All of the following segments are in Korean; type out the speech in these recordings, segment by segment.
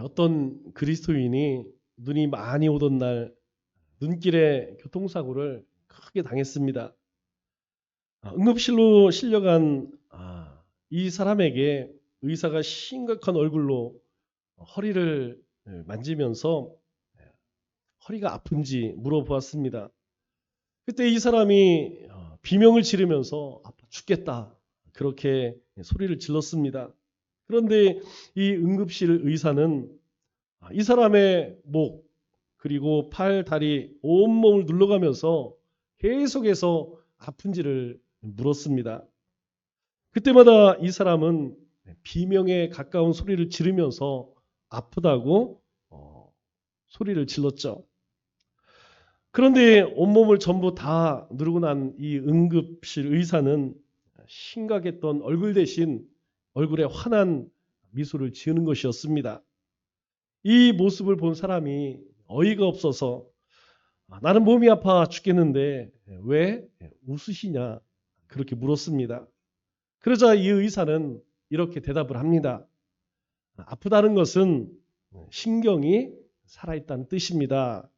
어떤 그리스도인이 눈이 많이 오던 날 눈길에 교통사고를 크게 당했습니다. 응급실로 실려간 이 사람에게 의사가 심각한 얼굴로 허리를 만지면서 허리가 아픈지 물어보았습니다. 그때 이 사람이 비명을 지르면서 아파 죽겠다 그렇게 소리를 질렀습니다. 그런데 이 응급실 의사는 이 사람의 목 그리고 팔, 다리, 온몸을 눌러가면서 계속해서 아픈지를 물었습니다. 그때마다 이 사람은 비명에 가까운 소리를 지르면서 아프다고 소리를 질렀죠. 그런데 온몸을 전부 다 누르고 난 이 응급실 의사는 심각했던 얼굴 대신 얼굴에 환한 미소를 지으는 것이었습니다. 이 모습을 본 사람이 어이가 없어서 나는 몸이 아파 죽겠는데 왜 웃으시냐 그렇게 물었습니다. 그러자 이 의사는 이렇게 대답을 합니다. 아프다는 것은 신경이 살아있다는 뜻입니다.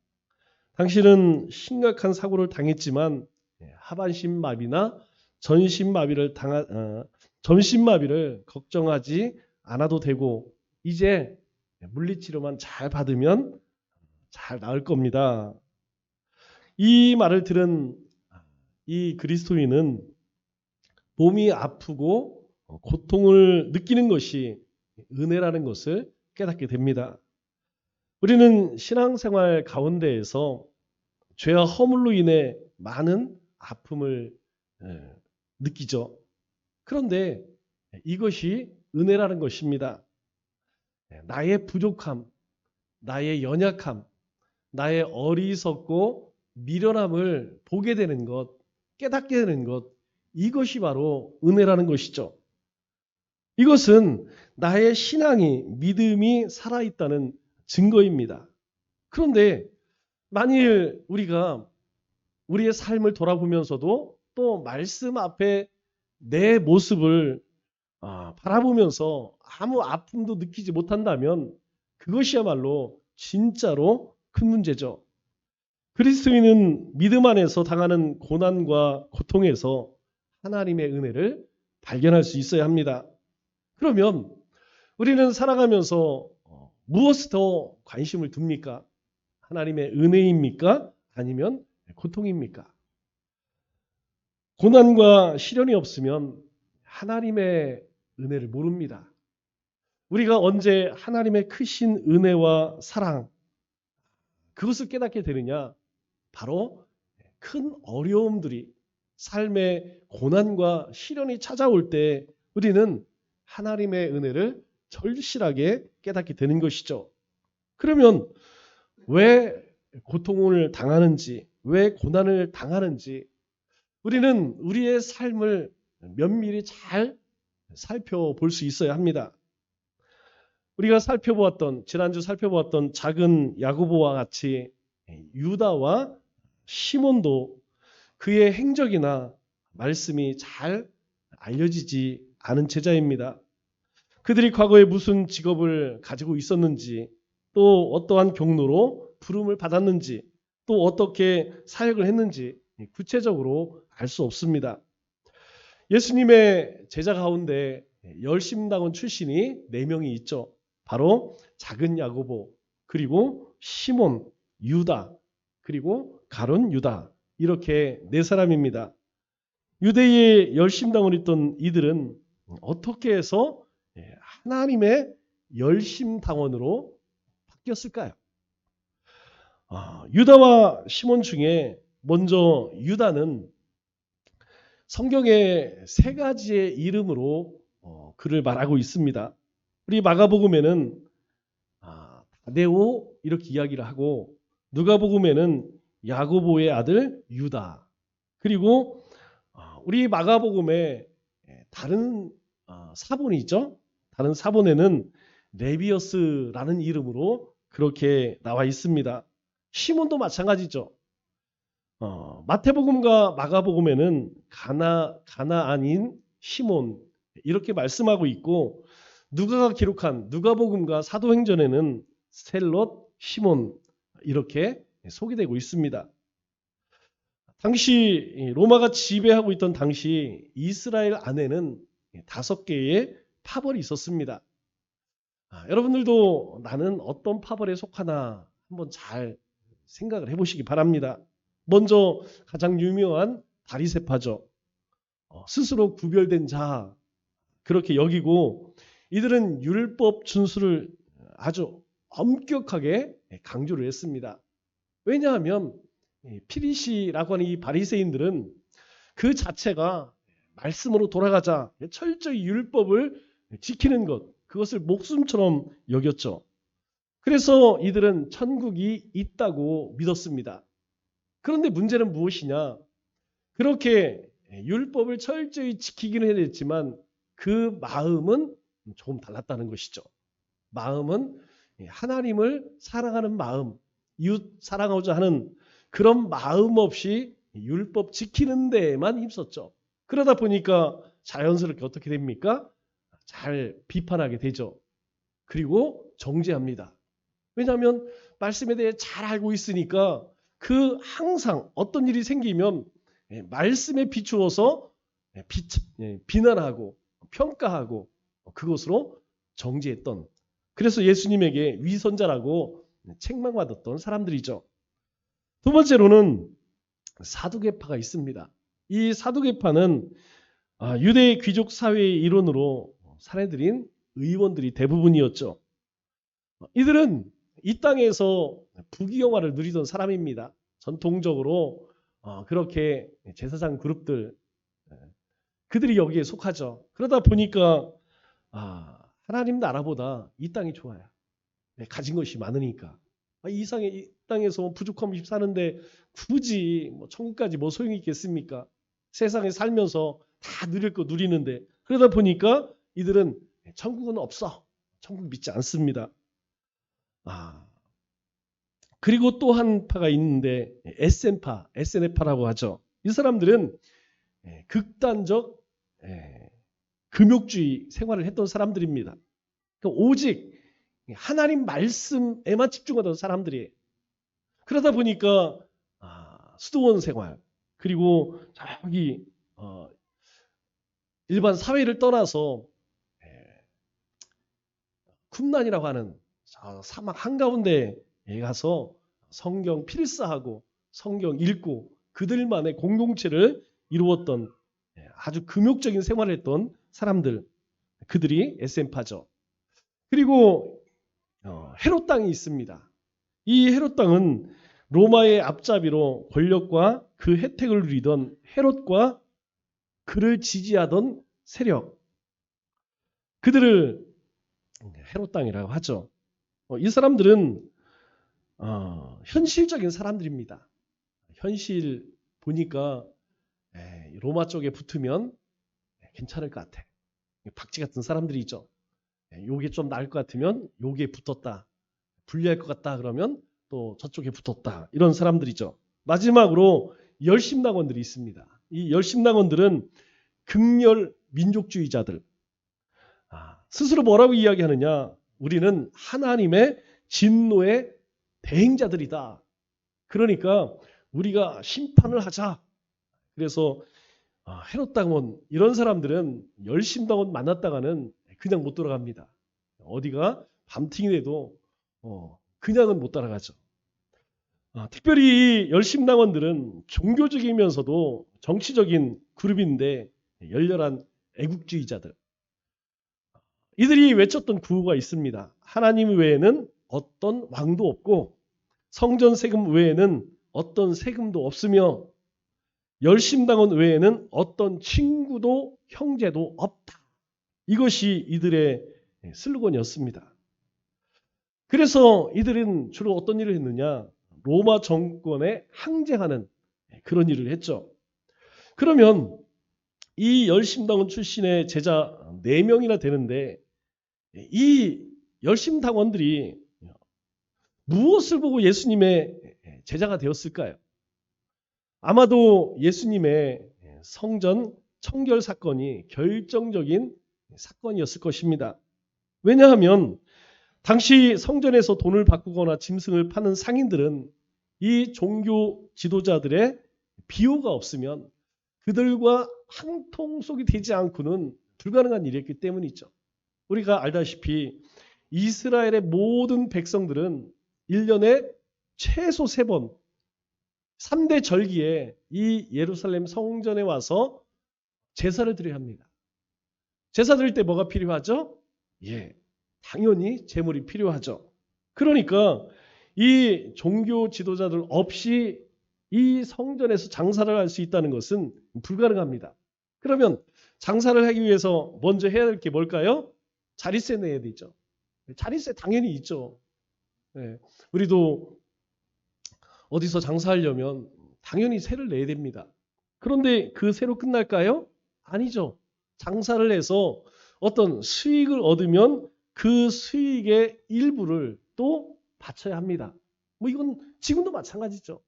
당신은 심각한 사고를 당했지만 하반신마비나 전신마비를 걱정하지 않아도 되고 이제 물리치료만 잘 받으면 잘 나을 겁니다. 이 말을 들은 이 그리스도인은 몸이 아프고 고통을 느끼는 것이 은혜라는 것을 깨닫게 됩니다. 우리는 신앙생활 가운데에서 죄와 허물로 인해 많은 아픔을 느끼죠. 그런데 이것이 은혜라는 것입니다. 나의 부족함, 나의 연약함, 나의 어리석고 미련함을 보게 되는 것, 깨닫게 되는 것, 이것이 바로 은혜라는 것이죠. 이것은 나의 신앙이, 믿음이 살아있다는 증거입니다. 그런데 만일 우리가 우리의 삶을 돌아보면서도 또 말씀 앞에 내 모습을 바라보면서 아무 아픔도 느끼지 못한다면 그것이야말로 진짜로 큰 문제죠. 그리스도인은 믿음 안에서 당하는 고난과 고통에서 하나님의 은혜를 발견할 수 있어야 합니다. 그러면 우리는 살아가면서 무엇에 더 관심을 둡니까? 하나님의 은혜입니까? 아니면 고통입니까? 고난과 시련이 없으면 하나님의 은혜를 모릅니다. 우리가 언제 하나님의 크신 은혜와 사랑 그것을 깨닫게 되느냐? 바로 큰 어려움들이 삶의 고난과 시련이 찾아올 때 우리는 하나님의 은혜를 절실하게 깨닫게 되는 것이죠. 그러면 왜 고통을 당하는지, 왜 고난을 당하는지 우리는 우리의 삶을 면밀히 잘 살펴볼 수 있어야 합니다. 우리가 지난주 살펴보았던 작은 야고보와 같이 유다와 시몬도 그의 행적이나 말씀이 잘 알려지지 않은 제자입니다. 그들이 과거에 무슨 직업을 가지고 있었는지, 또 어떠한 경로로 부름을 받았는지, 또 어떻게 사역을 했는지 구체적으로 알 수 없습니다. 예수님의 제자 가운데 열심당원 출신이 4명이 있죠. 바로 작은 야고보, 그리고 시몬, 유다, 그리고 가룟 유다, 이렇게 4사람입니다. 유대의 열심당원이 있던 이들은 어떻게 해서 하나님의 열심당원으로 바뀌었을까요? 유다와 시몬 중에 먼저 유다는 성경의 3가지의 이름으로 그를 말하고 있습니다. 우리 마가복음에는 다데오 이렇게 이야기를 하고, 누가복음에는 야고보의 아들 유다, 그리고 우리 마가복음에 다른 사본이 있죠. 다른 사본에는 레비어스라는 이름으로 그렇게 나와 있습니다. 시몬도 마찬가지죠. 마태복음과 마가복음에는 가나안인 시몬 이렇게 말씀하고 있고, 누가가 기록한 누가복음과 사도행전에는 셀롯, 시몬 이렇게 소개되고 있습니다. 당시 로마가 지배하고 있던 당시 이스라엘 안에는 5개의 파벌이 있었습니다. 여러분들도 나는 어떤 파벌에 속하나 한번 잘 생각을 해보시기 바랍니다. 먼저 가장 유명한 바리새파죠. 스스로 구별된 자 그렇게 여기고 이들은 율법 준수를 아주 엄격하게 강조를 했습니다. 왜냐하면 피리시라고 하는 이 바리새인들은 그 자체가 말씀으로 돌아가자 철저히 율법을 지키는 것, 그것을 목숨처럼 여겼죠. 그래서 이들은 천국이 있다고 믿었습니다. 그런데 문제는 무엇이냐? 그렇게 율법을 철저히 지키기는 했지만 그 마음은 조금 달랐다는 것이죠. 마음은 하나님을 사랑하는 마음, 이웃 사랑하고자 하는 그런 마음 없이 율법 지키는 데에만 힘썼죠. 그러다 보니까 자연스럽게 어떻게 됩니까? 잘 비판하게 되죠. 그리고 정죄합니다. 왜냐하면 말씀에 대해 잘 알고 있으니까 그 항상 어떤 일이 생기면 말씀에 비추어서 비난하고 평가하고 그것으로 정죄했던, 그래서 예수님에게 위선자라고 책망받았던 사람들이죠. 두 번째로는 사두개파가 있습니다. 이 사두개파는 유대 귀족 사회의 일원으로 사례들인 의원들이 대부분이었죠. 이들은 이 땅에서 부귀영화를 누리던 사람입니다. 전통적으로 그렇게 제사장 그룹들, 그들이 여기에 속하죠. 그러다 보니까 하나님 나라보다 이 땅이 좋아요. 가진 것이 많으니까. 이 땅에서 부족함 없이 사는데 굳이 천국까지 뭐 소용이 있겠습니까? 세상에 살면서 다 누릴 거 누리는데. 그러다 보니까 이들은 천국은 없어. 천국 믿지 않습니다. 그리고 또 한 파가 있는데 SN파, SNF파라고 하죠. 이 사람들은 극단적 금욕주의 생활을 했던 사람들입니다. 그러니까 오직 하나님 말씀에만 집중하던 사람들이에요. 그러다 보니까 수도원 생활, 그리고 저기 일반 사회를 떠나서 쿰란이라고 하는 사막 한가운데에 가서 성경 필사하고 성경 읽고 그들만의 공동체를 이루었던 아주 금욕적인 생활을 했던 사람들, 그들이 SN파죠. 그리고 헤롯 땅이 있습니다. 이 헤롯 땅은 로마의 앞잡이로 권력과 그 혜택을 누리던 헤롯과 그를 지지하던 세력, 그들을 헤롯 땅이라고 하죠. 이 사람들은 현실적인 사람들입니다. 현실 보니까 로마 쪽에 붙으면 괜찮을 것 같아. 박쥐 같은 사람들이 있죠. 요게 좀 나을 것 같으면 요게 붙었다. 불리할 것 같다 그러면 또 저쪽에 붙었다. 이런 사람들이죠. 마지막으로 열심당원들이 있습니다. 이 열심당원들은 극렬 민족주의자들. 스스로 뭐라고 이야기하느냐? 우리는 하나님의 진노의 대행자들이다. 그러니까 우리가 심판을 하자. 그래서 헤롯 당원 이런 사람들은 열심당원 만났다가는 그냥 못 돌아갑니다. 어디가 밤팅이 돼도 그냥은 못 따라가죠. 특별히 이 열심당원들은 종교적이면서도 정치적인 그룹인데 열렬한 애국주의자들. 이들이 외쳤던 구호가 있습니다. 하나님 외에는 어떤 왕도 없고 성전 세금 외에는 어떤 세금도 없으며 열심당원 외에는 어떤 친구도 형제도 없다. 이것이 이들의 슬로건이었습니다. 그래서 이들은 주로 어떤 일을 했느냐? 로마 정권에 항쟁하는 그런 일을 했죠. 그러면 이 열심당원 출신의 제자 4명이나 되는데 이 열심당원들이 무엇을 보고 예수님의 제자가 되었을까요? 아마도 예수님의 성전 청결 사건이 결정적인 사건이었을 것입니다. 왜냐하면 당시 성전에서 돈을 바꾸거나 짐승을 파는 상인들은 이 종교 지도자들의 비호가 없으면 그들과 한통속이 되지 않고는 불가능한 일이었기 때문이죠. 우리가 알다시피 이스라엘의 모든 백성들은 1년에 최소 3번 3대 절기에 이 예루살렘 성전에 와서 제사를 드려야 합니다. 제사 드릴 때 뭐가 필요하죠? 당연히 제물이 필요하죠. 그러니까 이 종교 지도자들 없이 이 성전에서 장사를 할 수 있다는 것은 불가능합니다. 그러면 장사를 하기 위해서 먼저 해야 할 게 뭘까요? 자릿세 내야 되죠. 자릿세 당연히 있죠. 우리도 어디서 장사하려면 당연히 세를 내야 됩니다. 그런데 그 세로 끝날까요? 아니죠. 장사를 해서 어떤 수익을 얻으면 그 수익의 일부를 또 바쳐야 합니다. 이건 지금도 마찬가지죠.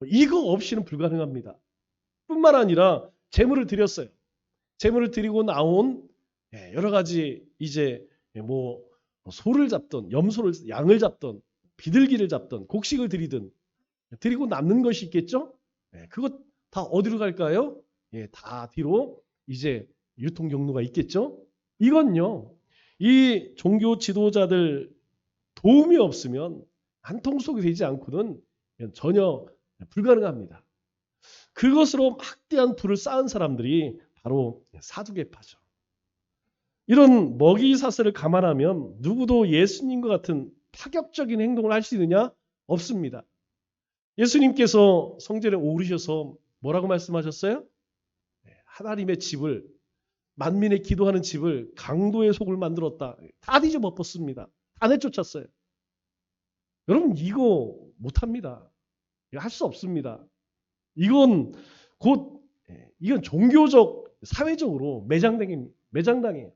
이거 없이는 불가능합니다. 뿐만 아니라 재물을 드렸어요. 재물을 드리고 나온 여러 가지 이제 소를 잡던 양을 잡던 비둘기를 잡던 곡식을 드리든 드리고 남는 것이 있겠죠? 그것 다 어디로 갈까요? 다 뒤로 이제 유통 경로가 있겠죠? 이건요. 이 종교 지도자들 도움이 없으면 한통속이 되지 않고는 전혀 불가능합니다. 그것으로 막대한 부를 쌓은 사람들이 바로 사두개파죠. 이런 먹이 사슬을 감안하면 누구도 예수님과 같은 파격적인 행동을 할 수 있느냐? 없습니다. 예수님께서 성전에 오르셔서 뭐라고 말씀하셨어요? 하나님의 집을, 만민의 기도하는 집을 강도의 속을 만들었다. 다 뒤집어엎었습니다. 다 내쫓았어요. 여러분 이거 못합니다. 할 수 없습니다. 이건 종교적, 사회적으로 매장당해요.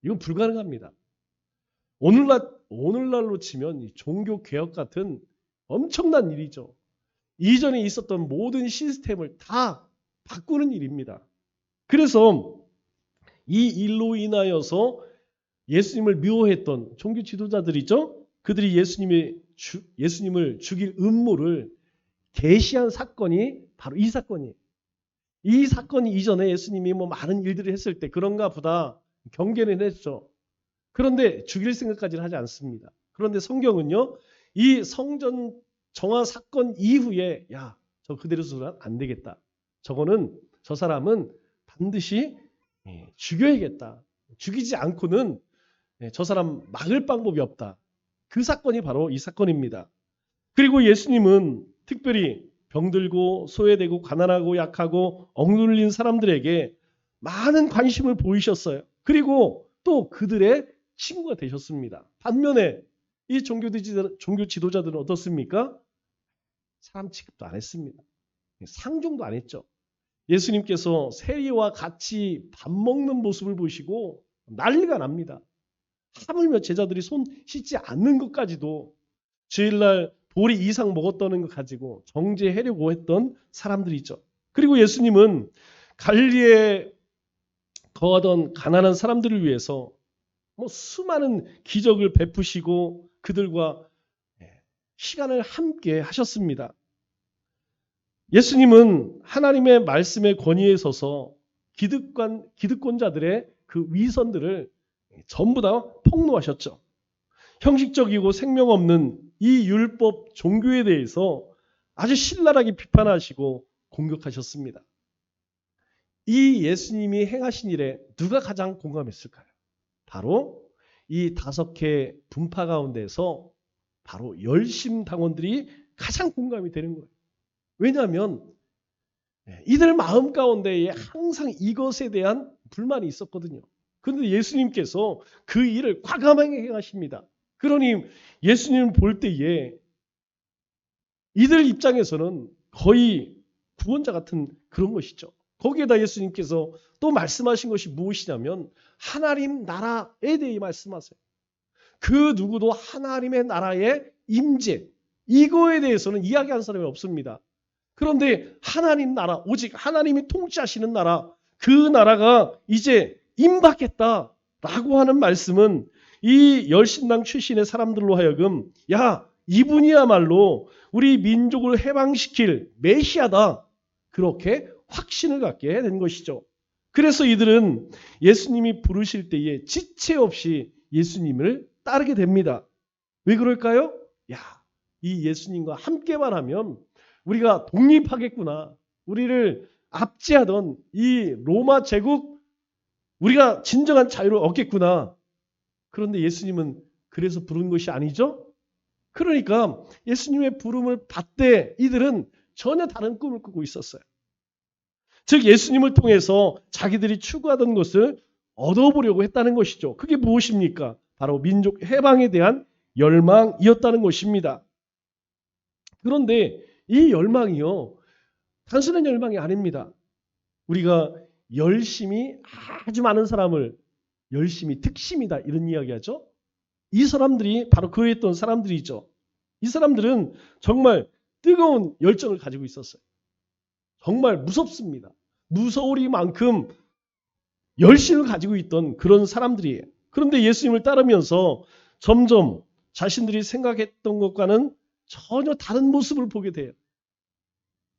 이건 불가능합니다. 오늘날로 치면 이 종교 개혁 같은 엄청난 일이죠. 이전에 있었던 모든 시스템을 다 바꾸는 일입니다. 그래서 이 일로 인하여서 예수님을 미워했던 종교 지도자들이죠. 그들이 예수님을 죽일 음모를 계시한 사건이 바로 이 사건이에요. 이 사건이 이전에 예수님이 많은 일들을 했을 때 그런가 보다 경계는 했죠. 그런데 죽일 생각까지는 하지 않습니다. 그런데 성경은요. 이 성전 정화 사건 이후에 저 그대로 두면 안 되겠다. 저 사람은 반드시 죽여야겠다. 죽이지 않고는 저 사람 막을 방법이 없다. 그 사건이 바로 이 사건입니다. 그리고 예수님은 특별히 병들고 소외되고 가난하고 약하고 억눌린 사람들에게 많은 관심을 보이셨어요. 그리고 또 그들의 친구가 되셨습니다. 반면에 이 종교 지도자들은 어떻습니까? 사람 취급도 안 했습니다. 상종도 안 했죠. 예수님께서 세리와 같이 밥 먹는 모습을 보시고 난리가 납니다. 하물며 제자들이 손 씻지 않는 것까지도 주일날 보리 이상 먹었다는 것 가지고 정죄하려고 했던 사람들이죠. 그리고 예수님은 갈릴리에 거하던 가난한 사람들을 위해서 수많은 기적을 베푸시고 그들과 시간을 함께 하셨습니다. 예수님은 하나님의 말씀의 권위에 서서 기득권자들의 그 위선들을 전부 다 폭로하셨죠. 형식적이고 생명 없는 이 율법 종교에 대해서 아주 신랄하게 비판하시고 공격하셨습니다. 이 예수님이 행하신 일에 누가 가장 공감했을까요? 바로 이 5개 분파 가운데서 바로 열심당원들이 가장 공감이 되는 거예요. 왜냐하면 이들 마음 가운데에 항상 이것에 대한 불만이 있었거든요. 그런데 예수님께서 그 일을 과감하게 행하십니다. 그러니 예수님을 볼 때에 이들 입장에서는 거의 구원자 같은 그런 것이죠. 거기에다 예수님께서 또 말씀하신 것이 무엇이냐면 하나님 나라에 대해 말씀하세요. 그 누구도 하나님의 나라의 임재, 이거에 대해서는 이야기한 사람이 없습니다. 그런데 하나님 나라, 오직 하나님이 통치하시는 나라, 그 나라가 이제 임박했다라고 라고 하는 말씀은 이 열심당 출신의 사람들로 하여금 야, 이분이야말로 우리 민족을 해방시킬 메시아다. 그렇게 확신을 갖게 된 것이죠. 그래서 이들은 예수님이 부르실 때에 지체 없이 예수님을 따르게 됩니다. 왜 그럴까요? 야, 이 예수님과 함께만 하면 우리가 독립하겠구나. 우리를 압제하던 이 로마 제국 우리가 진정한 자유를 얻겠구나. 그런데 예수님은 그래서 부른 것이 아니죠? 그러니까 예수님의 부름을 받되 이들은 전혀 다른 꿈을 꾸고 있었어요. 즉 예수님을 통해서 자기들이 추구하던 것을 얻어보려고 했다는 것이죠. 그게 무엇입니까? 바로 민족 해방에 대한 열망이었다는 것입니다. 그런데 이 열망이요, 단순한 열망이 아닙니다. 우리가 열심히 아주 많은 사람을 열심히 특심이다 이런 이야기하죠. 이 사람들이 바로 그랬던 사람들이죠. 이 사람들은 정말 뜨거운 열정을 가지고 있었어요. 정말 무섭습니다. 무서우리만큼 열심을 가지고 있던 그런 사람들이에요. 그런데 예수님을 따르면서 점점 자신들이 생각했던 것과는 전혀 다른 모습을 보게 돼요.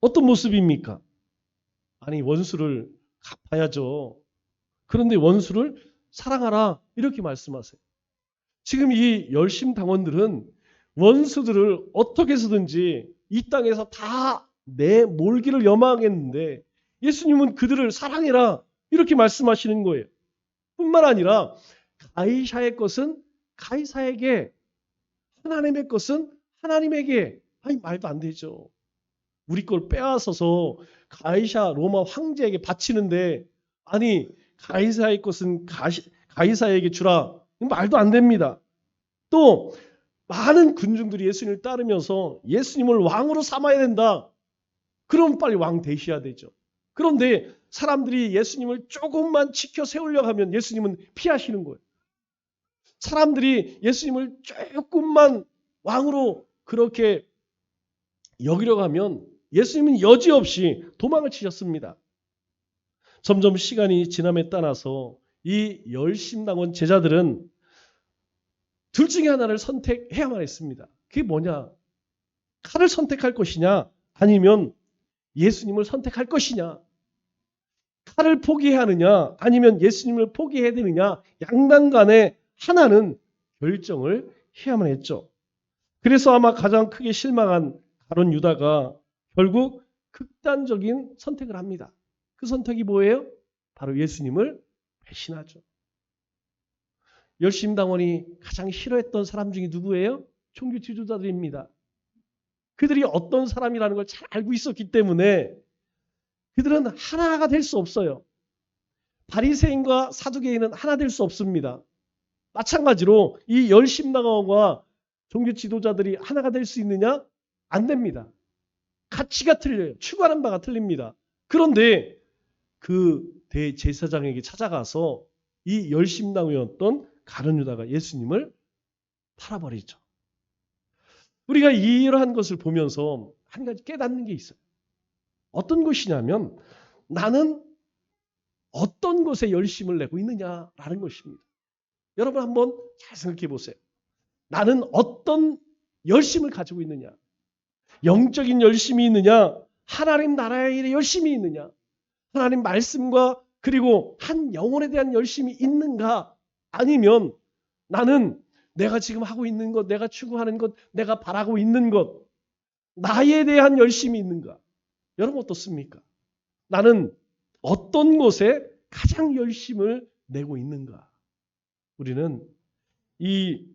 어떤 모습입니까? 아니, 원수를 갚아야죠. 그런데 원수를 사랑하라 이렇게 말씀하세요. 지금 이 열심당원들은 원수들을 어떻게 해서든지 이 땅에서 다 내몰기를 염망했는데 예수님은 그들을 사랑해라 이렇게 말씀하시는 거예요. 뿐만 아니라 가이사의 것은 가이사에게, 하나님의 것은 하나님에게. 아니, 말도 안 되죠. 우리 걸 빼앗아서 가이사 로마 황제에게 바치는데 아니 가이사의 것은 가이사에게 주라. 말도 안 됩니다. 또 많은 군중들이 예수님을 따르면서 예수님을 왕으로 삼아야 된다. 그럼 빨리 왕 되셔야 되죠. 그런데 사람들이 예수님을 조금만 지켜 세우려고 하면 예수님은 피하시는 거예요. 사람들이 예수님을 조금만 왕으로 그렇게 여기려고 하면 예수님은 여지없이 도망을 치셨습니다. 점점 시간이 지남에 따라서 이 열심당원 제자들은 둘 중에 하나를 선택해야만 했습니다. 그게 뭐냐? 칼을 선택할 것이냐? 아니면 예수님을 선택할 것이냐? 칼을 포기해야 하느냐? 아니면 예수님을 포기해야 되느냐? 양당 간에 하나는 결정을 해야만 했죠. 그래서 아마 가장 크게 실망한 가룟 유다가 결국 극단적인 선택을 합니다. 그 선택이 뭐예요? 바로 예수님을 배신하죠. 열심당원이 가장 싫어했던 사람 중에 누구예요? 종교 지도자들입니다. 그들이 어떤 사람이라는 걸 잘 알고 있었기 때문에 그들은 하나가 될 수 없어요. 바리새인과 사두개인은 하나 될 수 없습니다. 마찬가지로 이 열심당원과 종교 지도자들이 하나가 될 수 있느냐? 안 됩니다. 가치가 틀려요. 추구하는 바가 틀립니다. 그런데 그 대제사장에게 찾아가서 이 열심당이었던 가룟 유다가 예수님을 팔아버리죠. 우리가 이러한 것을 보면서 한 가지 깨닫는 게 있어요. 어떤 것이냐면 나는 어떤 것에 열심을 내고 있느냐라는 것입니다. 여러분 한번 잘 생각해 보세요. 나는 어떤 열심을 가지고 있느냐? 영적인 열심이 있느냐? 하나님 나라의 일에 열심이 있느냐? 하나님 말씀과 그리고 한 영혼에 대한 열심이 있는가? 아니면 나는 내가 지금 하고 있는 것, 내가 추구하는 것, 내가 바라고 있는 것, 나에 대한 열심이 있는가? 여러분 어떻습니까? 나는 어떤 것에 가장 열심을 내고 있는가? 우리는 이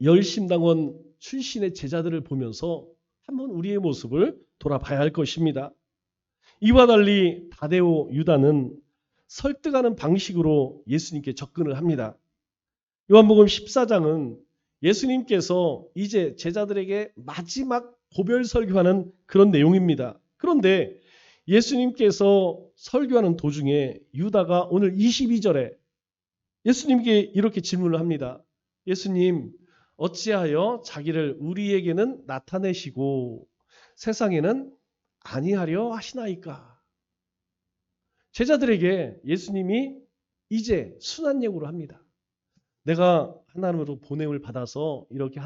열심당원 출신의 제자들을 보면서 한번 우리의 모습을 돌아봐야 할 것입니다. 이와 달리 다데오 유다는 설득하는 방식으로 예수님께 접근을 합니다. 요한복음 14장은 예수님께서 이제 제자들에게 마지막 고별 설교하는 그런 내용입니다. 그런데 예수님께서 설교하는 도중에 유다가 오늘 22절에 예수님께 이렇게 질문을 합니다. 예수님, 어찌하여 자기를 우리에게는 나타내시고 세상에는 아니하려 하시나이까? 제자들에게 예수님이 이제 순환력으로 합니다. 내가 하나님으로 보냄을 받아서 이렇게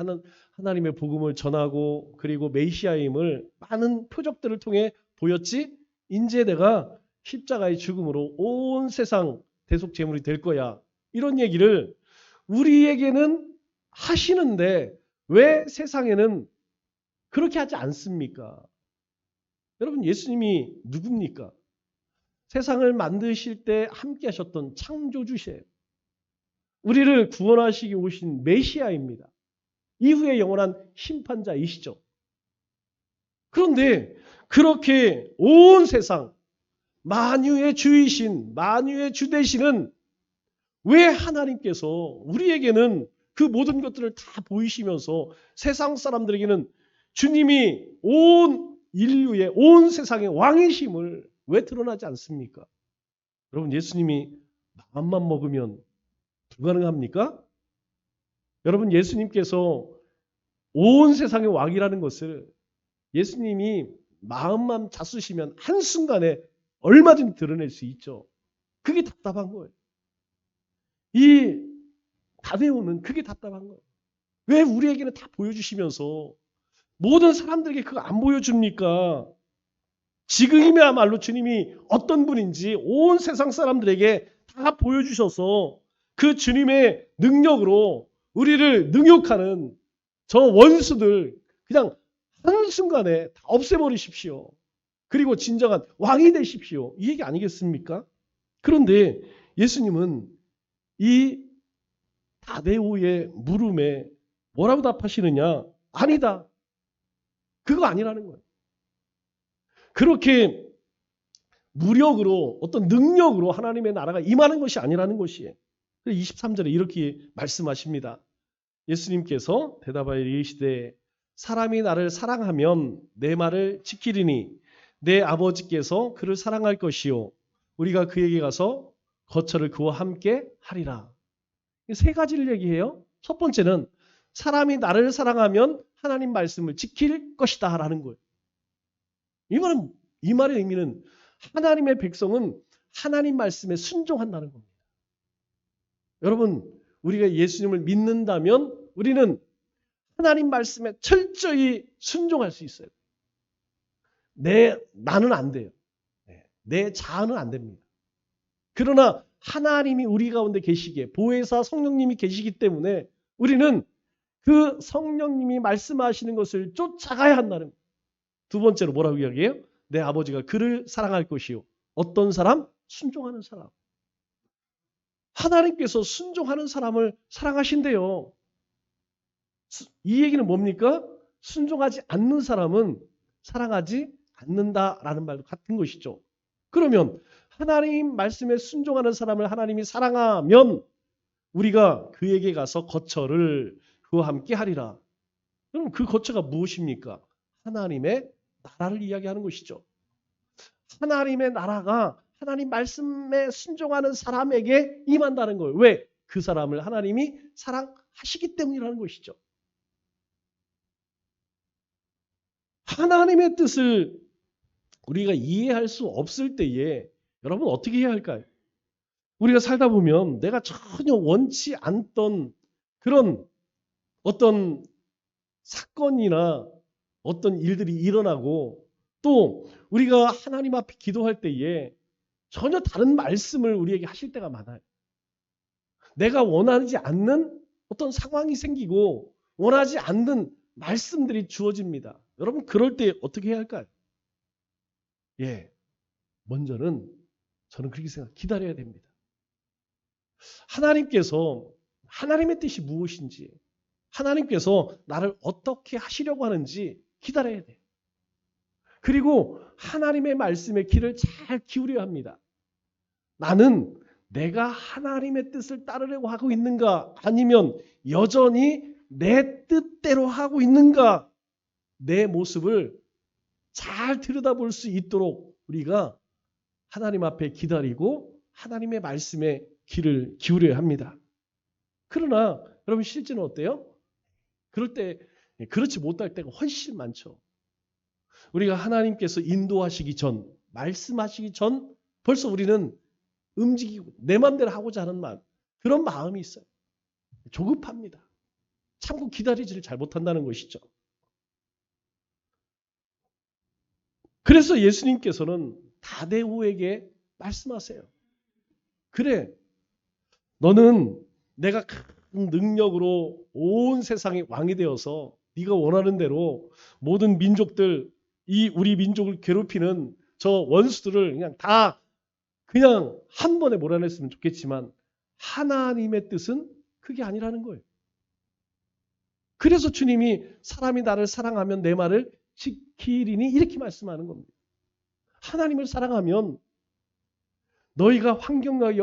하나님의 복음을 전하고 그리고 메시아임을 많은 표적들을 통해 보였지? 이제 내가 십자가의 죽음으로 온 세상 대속 제물이 될 거야. 이런 얘기를 우리에게는 하시는데 왜 세상에는 그렇게 하지 않습니까? 여러분, 예수님이 누굽니까? 세상을 만드실 때 함께 하셨던 창조주시에요. 우리를 구원하시기 오신 메시아입니다. 이후에 영원한 심판자이시죠. 그런데 그렇게 온 세상 만유의 주이신 만유의 주 되시는 왜 하나님께서 우리에게는 그 모든 것들을 다 보이시면서 세상 사람들에게는 주님이 온 인류의 온 세상의 왕이심을 왜 드러나지 않습니까? 여러분, 예수님이 마음만 먹으면 불가능합니까? 여러분, 예수님께서 온 세상의 왕이라는 것을 예수님이 마음만 잡수시면 한순간에 얼마든지 드러낼 수 있죠. 그게 답답한 거예요. 이 다데오는 그게 답답한 거예요. 왜 우리에게는 다 보여주시면서 모든 사람들에게 그거 안 보여줍니까? 지금이야말로 주님이 어떤 분인지 온 세상 사람들에게 다 보여주셔서 그 주님의 능력으로 우리를 능욕하는 저 원수들 그냥 한순간에 다 없애버리십시오. 그리고 진정한 왕이 되십시오. 이 얘기 아니겠습니까? 그런데 예수님은 이 다데오의 물음에 뭐라고 답하시느냐? 아니다. 그거 아니라는 거예요. 그렇게 무력으로 어떤 능력으로 하나님의 나라가 임하는 것이 아니라는 것이에요. 23절에 이렇게 말씀하십니다. 예수님께서 대답하여 이르시되 사람이 나를 사랑하면 내 말을 지키리니 내 아버지께서 그를 사랑할 것이요 우리가 그에게 가서 거처를 그와 함께 하리라. 세 가지를 얘기해요. 첫 번째는 사람이 나를 사랑하면 하나님 말씀을 지킬 것이다 라는 거예요. 이 말의 의미는 하나님의 백성은 하나님 말씀에 순종한다는 겁니다. 여러분, 우리가 예수님을 믿는다면 우리는 하나님 말씀에 철저히 순종할 수 있어요. 나는 안 돼요. 내 자아는 안 됩니다. 그러나 하나님이 우리 가운데 계시기에 보혜사 성령님이 계시기 때문에 우리는 그 성령님이 말씀하시는 것을 쫓아가야 한다는 거예요. 두 번째로 뭐라고 이야기해요? 내 아버지가 그를 사랑할 것이요. 어떤 사람? 순종하는 사람. 하나님께서 순종하는 사람을 사랑하신대요. 이 얘기는 뭡니까? 순종하지 않는 사람은 사랑하지 않는다라는 말도 같은 것이죠. 그러면 하나님 말씀에 순종하는 사람을 하나님이 사랑하면 우리가 그에게 가서 거처를 그와 함께 하리라. 그럼 그 거처가 무엇입니까? 하나님의 나라를 이야기하는 것이죠. 하나님의 나라가 하나님 말씀에 순종하는 사람에게 임한다는 거예요. 왜? 그 사람을 하나님이 사랑하시기 때문이라는 것이죠. 하나님의 뜻을 우리가 이해할 수 없을 때에 여러분 어떻게 해야 할까요? 우리가 살다 보면 내가 전혀 원치 않던 그런 어떤 사건이나 어떤 일들이 일어나고 또 우리가 하나님 앞에 기도할 때에 전혀 다른 말씀을 우리에게 하실 때가 많아요. 내가 원하지 않는 어떤 상황이 생기고 원하지 않는 말씀들이 주어집니다. 여러분 그럴 때 어떻게 해야 할까요? 먼저는 저는 그렇게 생각해요. 기다려야 됩니다. 하나님께서 하나님의 뜻이 무엇인지 하나님께서 나를 어떻게 하시려고 하는지 기다려야 돼요. 그리고 하나님의 말씀에 귀를 잘 기울여야 합니다. 나는 내가 하나님의 뜻을 따르려고 하고 있는가 아니면 여전히 내 뜻대로 하고 있는가 내 모습을 잘 들여다볼 수 있도록 우리가 하나님 앞에 기다리고 하나님의 말씀에 귀를 기울여야 합니다. 그러나 여러분 실제는 어때요? 그럴 때 그렇지 못할 때가 훨씬 많죠. 우리가 하나님께서 인도하시기 전, 말씀하시기 전 벌써 우리는 움직이고 내 마음대로 하고자 하는 그런 마음이 있어요. 조급합니다. 참고 기다리지를 잘 못한다는 것이죠. 그래서 예수님께서는 다데오에게 말씀하세요. 그래, 너는 내가 큰 능력으로 온 세상의 왕이 되어서 네가 원하는 대로 모든 민족들, 우리 민족을 괴롭히는 저 원수들을 그냥 한 번에 몰아냈으면 좋겠지만 하나님의 뜻은 그게 아니라는 거예요. 그래서 주님이 사람이 나를 사랑하면 내 말을 지키리니 이렇게 말씀하는 겁니다. 하나님을 사랑하면 너희가 환경과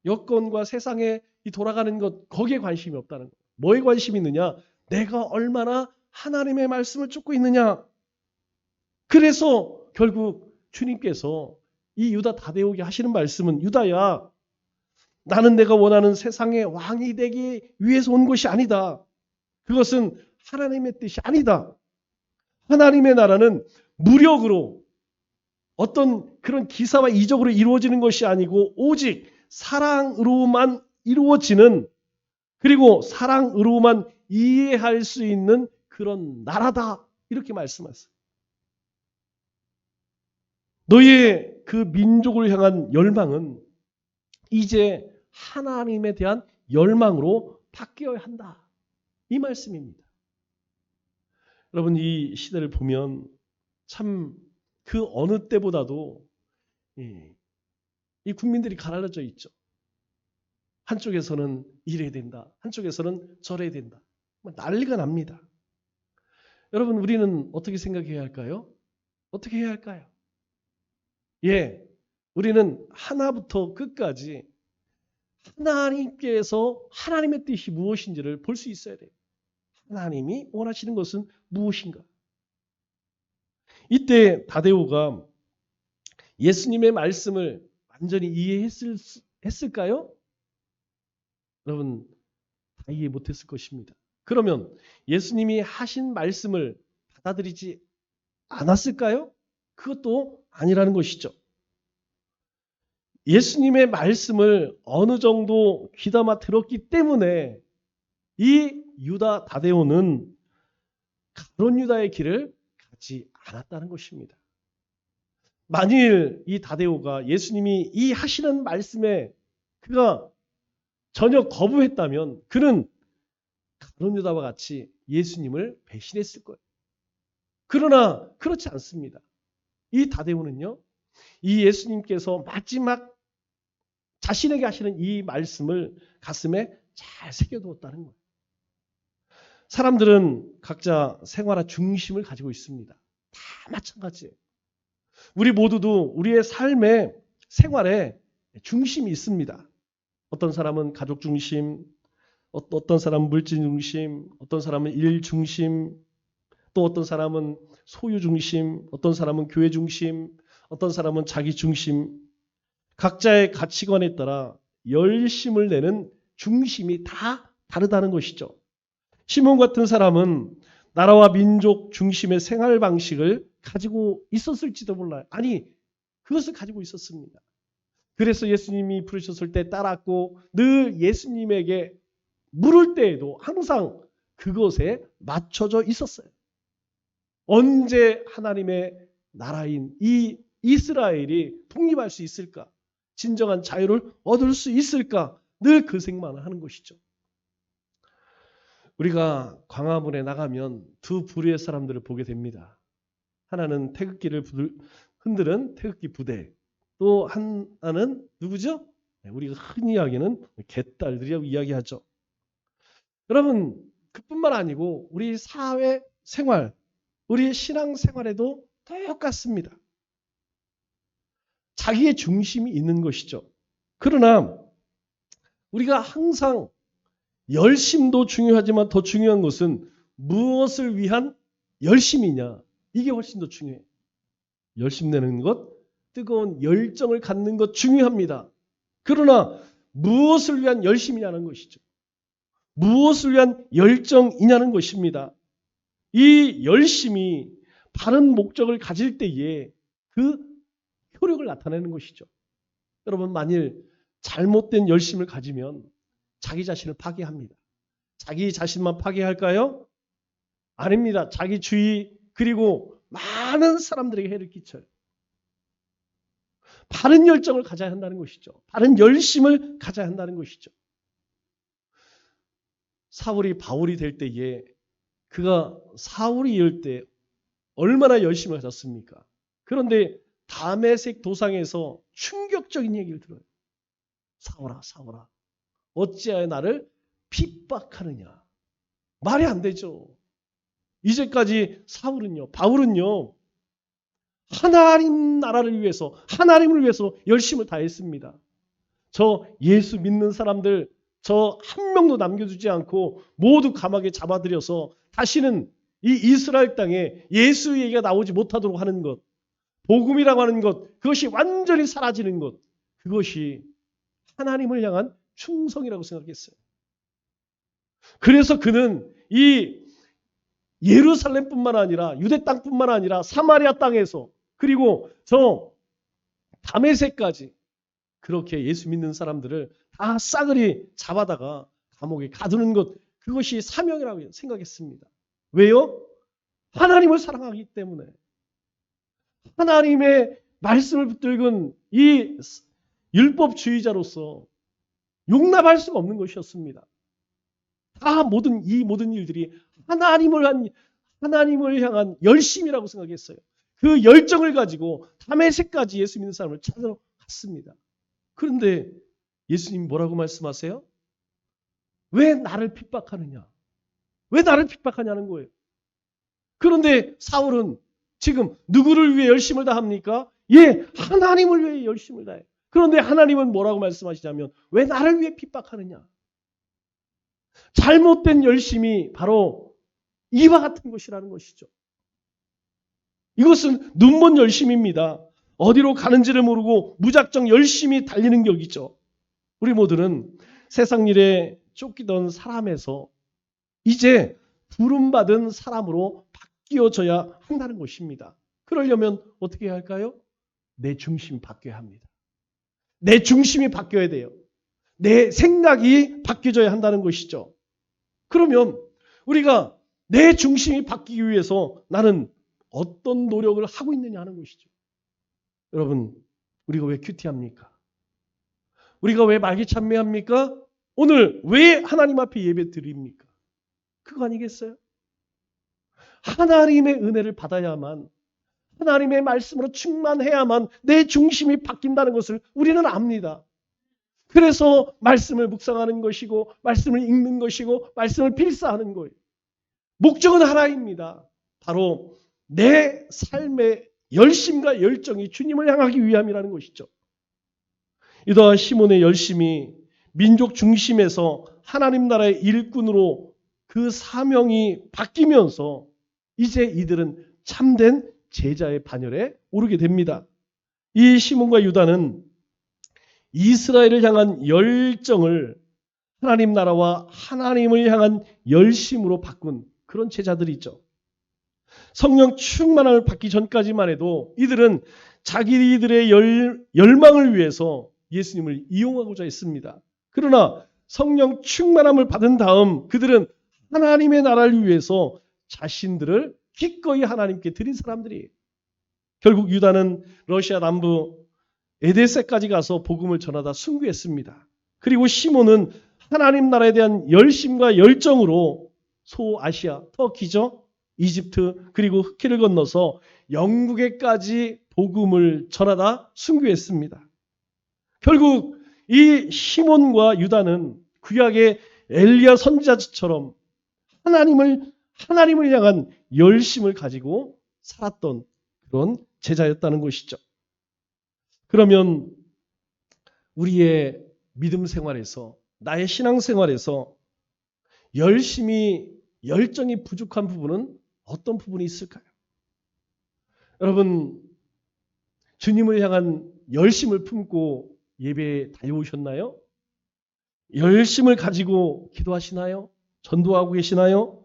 여건과 세상에 돌아가는 것 거기에 관심이 없다는 거예요. 뭐에 관심이 있느냐? 내가 얼마나 하나님의 말씀을 쫓고 있느냐. 그래서 결국 주님께서 이 유다 다데오에게 하시는 말씀은 유다야, 나는 내가 원하는 세상의 왕이 되기 위해서 온 것이 아니다. 그것은 하나님의 뜻이 아니다. 하나님의 나라는 무력으로 어떤 그런 기사와 이적으로 이루어지는 것이 아니고 오직 사랑으로만 이루어지는, 그리고 사랑으로만 이해할 수 있는 그런 나라다. 이렇게 말씀하세요. 너희의 그 민족을 향한 열망은 이제 하나님에 대한 열망으로 바뀌어야 한다. 이 말씀입니다. 여러분, 이 시대를 보면 참 그 어느 때보다도 이 국민들이 가라앉아 있죠. 한쪽에서는 이래야 된다. 한쪽에서는 저래야 된다. 난리가 납니다. 여러분, 우리는 어떻게 생각해야 할까요? 어떻게 해야 할까요? 우리는 하나부터 끝까지 하나님께서 하나님의 뜻이 무엇인지를 볼 수 있어야 돼요. 하나님이 원하시는 것은 무엇인가? 이때 다데오가 예수님의 말씀을 완전히 이해했을까요? 여러분, 다 이해 못했을 것입니다. 그러면 예수님이 하신 말씀을 받아들이지 않았을까요? 그것도 아니라는 것이죠. 예수님의 말씀을 어느 정도 귀담아 들었기 때문에 이 유다 다데오는 가룟 유다의 길을 가지 않았다는 것입니다. 만일 이 다데오가 예수님이 이 하시는 말씀에 그가 전혀 거부했다면 그는 가룟 유다와 같이 예수님을 배신했을 거예요. 그러나 그렇지 않습니다. 이 다데오는요, 이 예수님께서 마지막 자신에게 하시는 이 말씀을 가슴에 잘 새겨두었다는 거예요. 사람들은 각자 생활의 중심을 가지고 있습니다. 다 마찬가지예요. 우리 모두도 우리의 삶의 생활에 중심이 있습니다. 어떤 사람은 가족 중심, 어떤 사람은 물질 중심, 어떤 사람은 일 중심, 또 어떤 사람은 소유 중심, 어떤 사람은 교회 중심, 어떤 사람은 자기 중심. 각자의 가치관에 따라 열심을 내는 중심이 다 다르다는 것이죠. 시몬 같은 사람은 나라와 민족 중심의 생활 방식을 가지고 있었을지도 몰라요. 아니, 그것을 가지고 있었습니다. 그래서 예수님이 부르셨을 때 따랐고 늘 예수님에게 물을 때에도 항상 그것에 맞춰져 있었어요. 언제 하나님의 나라인 이 이스라엘이 독립할 수 있을까? 진정한 자유를 얻을 수 있을까? 늘 그 생각만 하는 것이죠. 우리가 광화문에 나가면 두 부류의 사람들을 보게 됩니다. 하나는 태극기를 흔드는 태극기 부대, 또 하나는 누구죠? 우리가 흔히 이야기하는 개딸들이라고 이야기하죠. 여러분, 그뿐만 아니고 우리 사회 생활, 우리 신앙 생활에도 똑같습니다. 자기의 중심이 있는 것이죠. 그러나 우리가 항상 열심도 중요하지만 더 중요한 것은 무엇을 위한 열심이냐. 이게 훨씬 더 중요해요. 열심 내는 것, 뜨거운 열정을 갖는 것 중요합니다. 그러나 무엇을 위한 열심이냐는 것이죠. 무엇을 위한 열정이냐는 것입니다. 이 열심이 바른 목적을 가질 때에 그 효력을 나타내는 것이죠. 여러분 만일 잘못된 열심을 가지면 자기 자신을 파괴합니다. 자기 자신만 파괴할까요? 아닙니다. 자기 주위 그리고 많은 사람들에게 해를 끼쳐요. 바른 열정을 가져야 한다는 것이죠. 바른 열심을 가져야 한다는 것이죠. 사울이 바울이 될 때에 그가 사울이 이럴 때 얼마나 열심을 가졌습니까? 그런데 다메섹 도상에서 충격적인 얘기를 들어요. 사울아, 사울아, 어찌하여 나를 핍박하느냐? 말이 안 되죠. 이제까지 사울은요, 바울은요, 하나님 나라를 위해서, 하나님을 위해서 열심을 다했습니다. 저 예수 믿는 사람들, 저 한 명도 남겨두지 않고 모두 감옥에 잡아들여서 다시는 이 이스라엘 땅에 예수 얘기가 나오지 못하도록 하는 것, 복음이라고 하는 것, 그것이 완전히 사라지는 것, 그것이 하나님을 향한 충성이라고 생각했어요. 그래서 그는 이 예루살렘뿐만 아니라 유대 땅뿐만 아니라 사마리아 땅에서 그리고 저 다메섹까지 그렇게 예수 믿는 사람들을 다 싸그리 잡아다가 감옥에 가두는 것, 그것이 사명이라고 생각했습니다. 왜요? 하나님을 사랑하기 때문에. 하나님의 말씀을 붙들은 이 율법주의자로서 용납할 수가 없는 것이었습니다. 다 이 모든 일들이 하나님을 향한 열심이라고 생각했어요. 그 열정을 가지고 다메섹까지 예수 믿는 사람을 찾으러 갔습니다. 그런데 예수님 뭐라고 말씀하세요? 왜 나를 핍박하느냐? 왜 나를 핍박하냐는 거예요. 그런데 사울은 지금 누구를 위해 열심을 다합니까? 예, 하나님을 위해 열심을 다해요. 그런데 하나님은 뭐라고 말씀하시냐면 왜 나를 위해 핍박하느냐? 잘못된 열심이 바로 이와 같은 것이라는 것이죠. 이것은 눈먼 열심입니다. 어디로 가는지를 모르고 무작정 열심히 달리는 격이죠. 우리 모두는 세상 일에 쫓기던 사람에서 이제 부름받은 사람으로 바뀌어져야 한다는 것입니다. 그러려면 어떻게 해야 할까요? 내 중심이 바뀌어야 합니다. 내 중심이 바뀌어야 돼요. 내 생각이 바뀌어져야 한다는 것이죠. 그러면 우리가 내 중심이 바뀌기 위해서 나는 어떤 노력을 하고 있느냐 하는 것이죠. 여러분, 우리가 왜 큐티합니까? 우리가 왜 말기찬매합니까? 오늘 왜 하나님 앞에 예배 드립니까? 그거 아니겠어요? 하나님의 은혜를 받아야만, 하나님의 말씀으로 충만해야만 내 중심이 바뀐다는 것을 우리는 압니다. 그래서 말씀을 묵상하는 것이고 말씀을 읽는 것이고 말씀을 필사하는 거예요. 목적은 하나입니다. 바로 내 삶의 열심과 열정이 주님을 향하기 위함이라는 것이죠. 유다와 시몬의 열심이 민족 중심에서 하나님 나라의 일꾼으로 그 사명이 바뀌면서 이제 이들은 참된 제자의 반열에 오르게 됩니다. 이 시몬과 유다는 이스라엘을 향한 열정을 하나님 나라와 하나님을 향한 열심으로 바꾼 그런 제자들이죠. 성령 충만함을 받기 전까지만 해도 이들은 자기들의 열망을 위해서 예수님을 이용하고자 했습니다. 그러나 성령 충만함을 받은 다음 그들은 하나님의 나라를 위해서 자신들을 기꺼이 하나님께 드린 사람들이에요. 결국 유다는 러시아 남부 에데세까지 가서 복음을 전하다 순교했습니다. 그리고 시몬은 하나님 나라에 대한 열심과 열정으로 소아시아, 터키죠, 이집트 그리고 흑해를 건너서 영국에까지 복음을 전하다 순교했습니다. 결국 이 시몬과 유다는 구약의 엘리야 선지자처럼 하나님을 향한 열심을 가지고 살았던 그런 제자였다는 것이죠. 그러면 우리의 믿음 생활에서, 나의 신앙 생활에서 열정이 부족한 부분은 어떤 부분이 있을까요? 여러분, 주님을 향한 열심을 품고 예배에 다녀오셨나요? 열심을 가지고 기도하시나요? 전도하고 계시나요?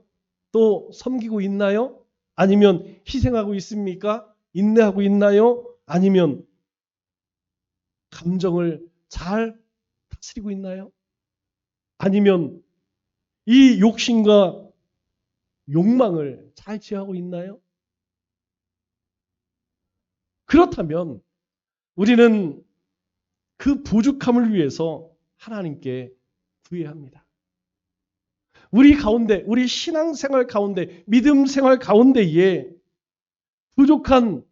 또 섬기고 있나요? 아니면 희생하고 있습니까? 인내하고 있나요? 아니면 감정을 잘 다스리고 있나요? 아니면 이 욕심과 욕망을 잘 제어하고 있나요? 그렇다면 우리는 그 부족함을 위해서 하나님께 구해야 합니다. 우리 가운데, 우리 신앙생활 가운데, 믿음 생활 가운데에 부족한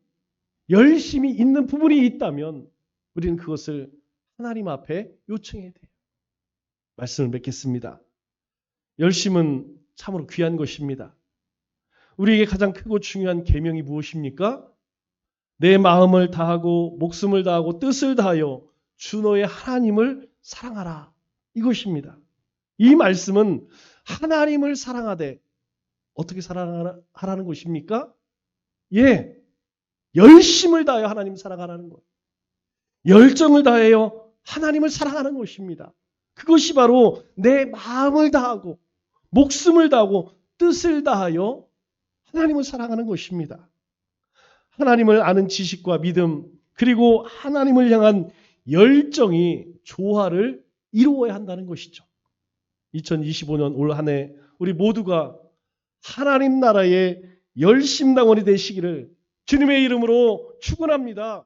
열심이 있는 부분이 있다면 우리는 그것을 하나님 앞에 요청해야 돼요. 말씀을 맺겠습니다. 열심은 참으로 귀한 것입니다. 우리에게 가장 크고 중요한 계명이 무엇입니까? 내 마음을 다하고 목숨을 다하고 뜻을 다하여 주 너의 하나님을 사랑하라. 이것입니다. 이 말씀은 하나님을 사랑하되 어떻게 사랑하라는 것입니까? 예, 열심을 다하여 하나님을 사랑하라는 것. 열정을 다하여 하나님을 사랑하는 것입니다. 그것이 바로 내 마음을 다하고 목숨을 다하고 뜻을 다하여 하나님을 사랑하는 것입니다. 하나님을 아는 지식과 믿음 그리고 하나님을 향한 열정이 조화를 이루어야 한다는 것이죠. 2025년 올 한 해 우리 모두가 하나님 나라의 열심당원이 되시기를 주님의 이름으로 축원합니다.